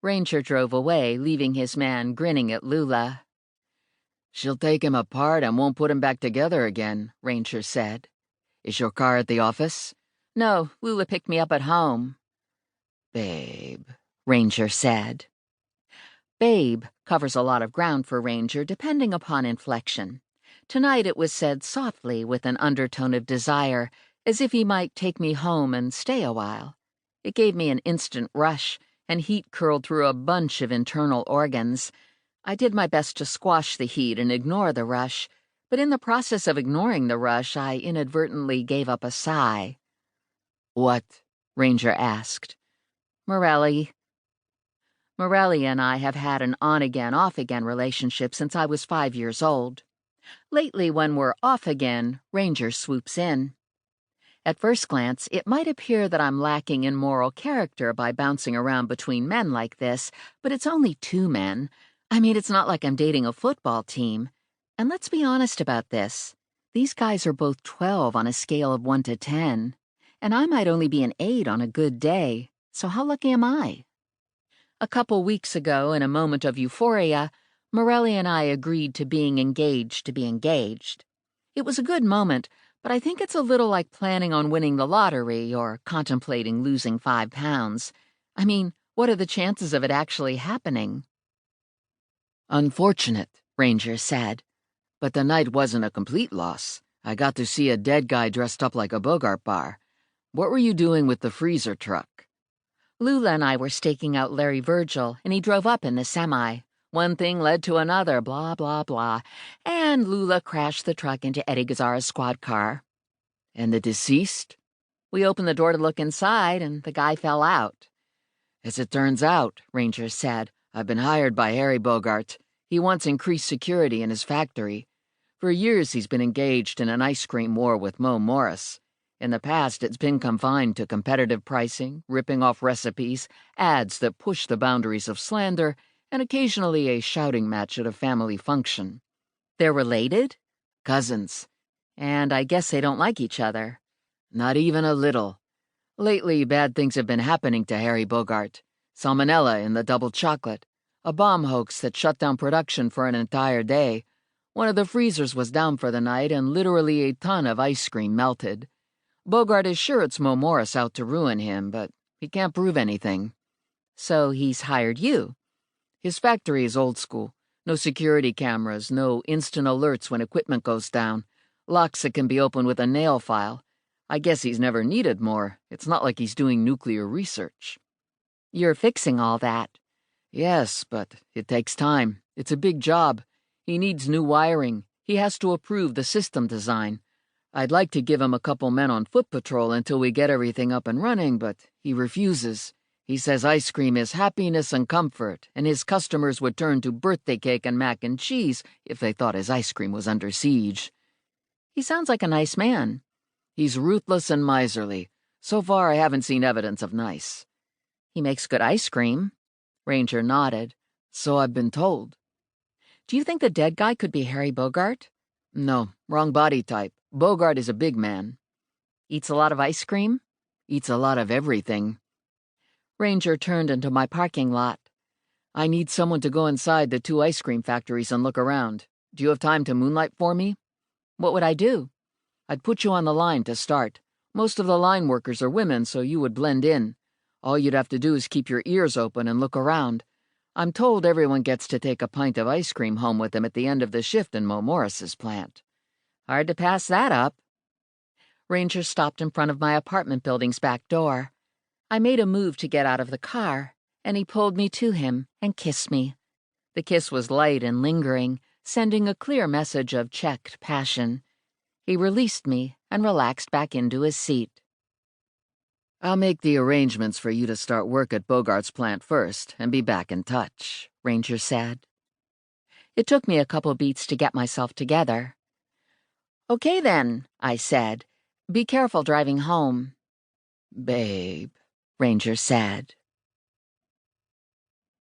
Ranger drove away, leaving his man grinning at Lula. "She'll take him apart and won't put him back together again," Ranger said. "Is your car at the office?" "No, Lula picked me up at home." "Babe," Ranger said. Babe covers a lot of ground for Ranger, depending upon inflection. Tonight it was said softly with an undertone of desire, as if he might take me home and stay a while. It gave me an instant rush, and heat curled through a bunch of internal organs. I did my best to squash the heat and ignore the rush, but in the process of ignoring the rush, I inadvertently gave up a sigh. "What?" Ranger asked. Morelli. Morelli and I have had an on-again, off-again relationship since I was 5 years old. Lately, when we're off again, Ranger swoops in. At first glance, it might appear that I'm lacking in moral character by bouncing around between men like this, but it's only 2 men. I mean, it's not like I'm dating a football team. And let's be honest about this. These guys are both 12 on a scale of 1 to 10, and I might only be an 8 on a good day, so how lucky am I? A couple weeks ago, in a moment of euphoria, Morelli and I agreed to being engaged to be engaged. It was a good moment, but I think it's a little like planning on winning the lottery or contemplating losing 5 pounds. I mean, what are the chances of it actually happening? "Unfortunate," Ranger said. "But the night wasn't a complete loss. I got to see a dead guy dressed up like a Bogart bar. What were you doing with the freezer truck?" Lula and I were staking out Larry Virgil, and he drove up in the semi. One thing led to another, blah, blah, blah, and Lula crashed the truck into Eddie Gazzara's squad car. "And the deceased?" We opened the door to look inside, and the guy fell out. "As it turns out," Ranger said, "I've been hired by Harry Bogart. He wants increased security in his factory. For years he's been engaged in an ice cream war with Mo Morris. In the past, it's been confined to competitive pricing, ripping off recipes, ads that push the boundaries of slander, and occasionally a shouting match at a family function." They're related? "Cousins." And I guess they don't like each other. "Not even a little. Lately, bad things have been happening to Harry Bogart. Salmonella in the double chocolate. A bomb hoax that shut down production for an entire day. One of the freezers was down for the night, and literally a ton of ice cream melted. Bogart is sure it's Mo Morris out to ruin him, but he can't prove anything." So he's hired you? "His factory is old school. No security cameras, no instant alerts when equipment goes down. Locks that can be opened with a nail file. I guess he's never needed more. It's not like he's doing nuclear research." You're fixing all that? "Yes, but it takes time. It's a big job. He needs new wiring. He has to approve the system design. I'd like to give him a couple men on foot patrol until we get everything up and running, but he refuses. He says ice cream is happiness and comfort, and his customers would turn to birthday cake and mac and cheese if they thought his ice cream was under siege." He sounds like a nice man. "He's ruthless and miserly. So far, I haven't seen evidence of nice." He makes good ice cream. Ranger nodded. "So I've been told." Do you think the dead guy could be Harry Bogart? "No, wrong body type. Bogart is a big man." Eats a lot of ice cream? "Eats a lot of everything." Ranger turned into my parking lot. "I need someone to go inside the 2 ice cream factories and look around. Do you have time to moonlight for me?" What would I do? "I'd put you on the line to start. Most of the line workers are women, so you would blend in. All you'd have to do is keep your ears open and look around. I'm told everyone gets to take a pint of ice cream home with them at the end of the shift in Mo Morris's plant." Hard to pass that up. Ranger stopped in front of my apartment building's back door. I made a move to get out of the car, and he pulled me to him and kissed me. The kiss was light and lingering, sending a clear message of checked passion. He released me and relaxed back into his seat. "I'll make the arrangements for you to start work at Bogart's plant first and be back in touch," Ranger said. It took me a couple beats to get myself together. "Okay then," I said. "Be careful driving home." "Babe," Ranger said.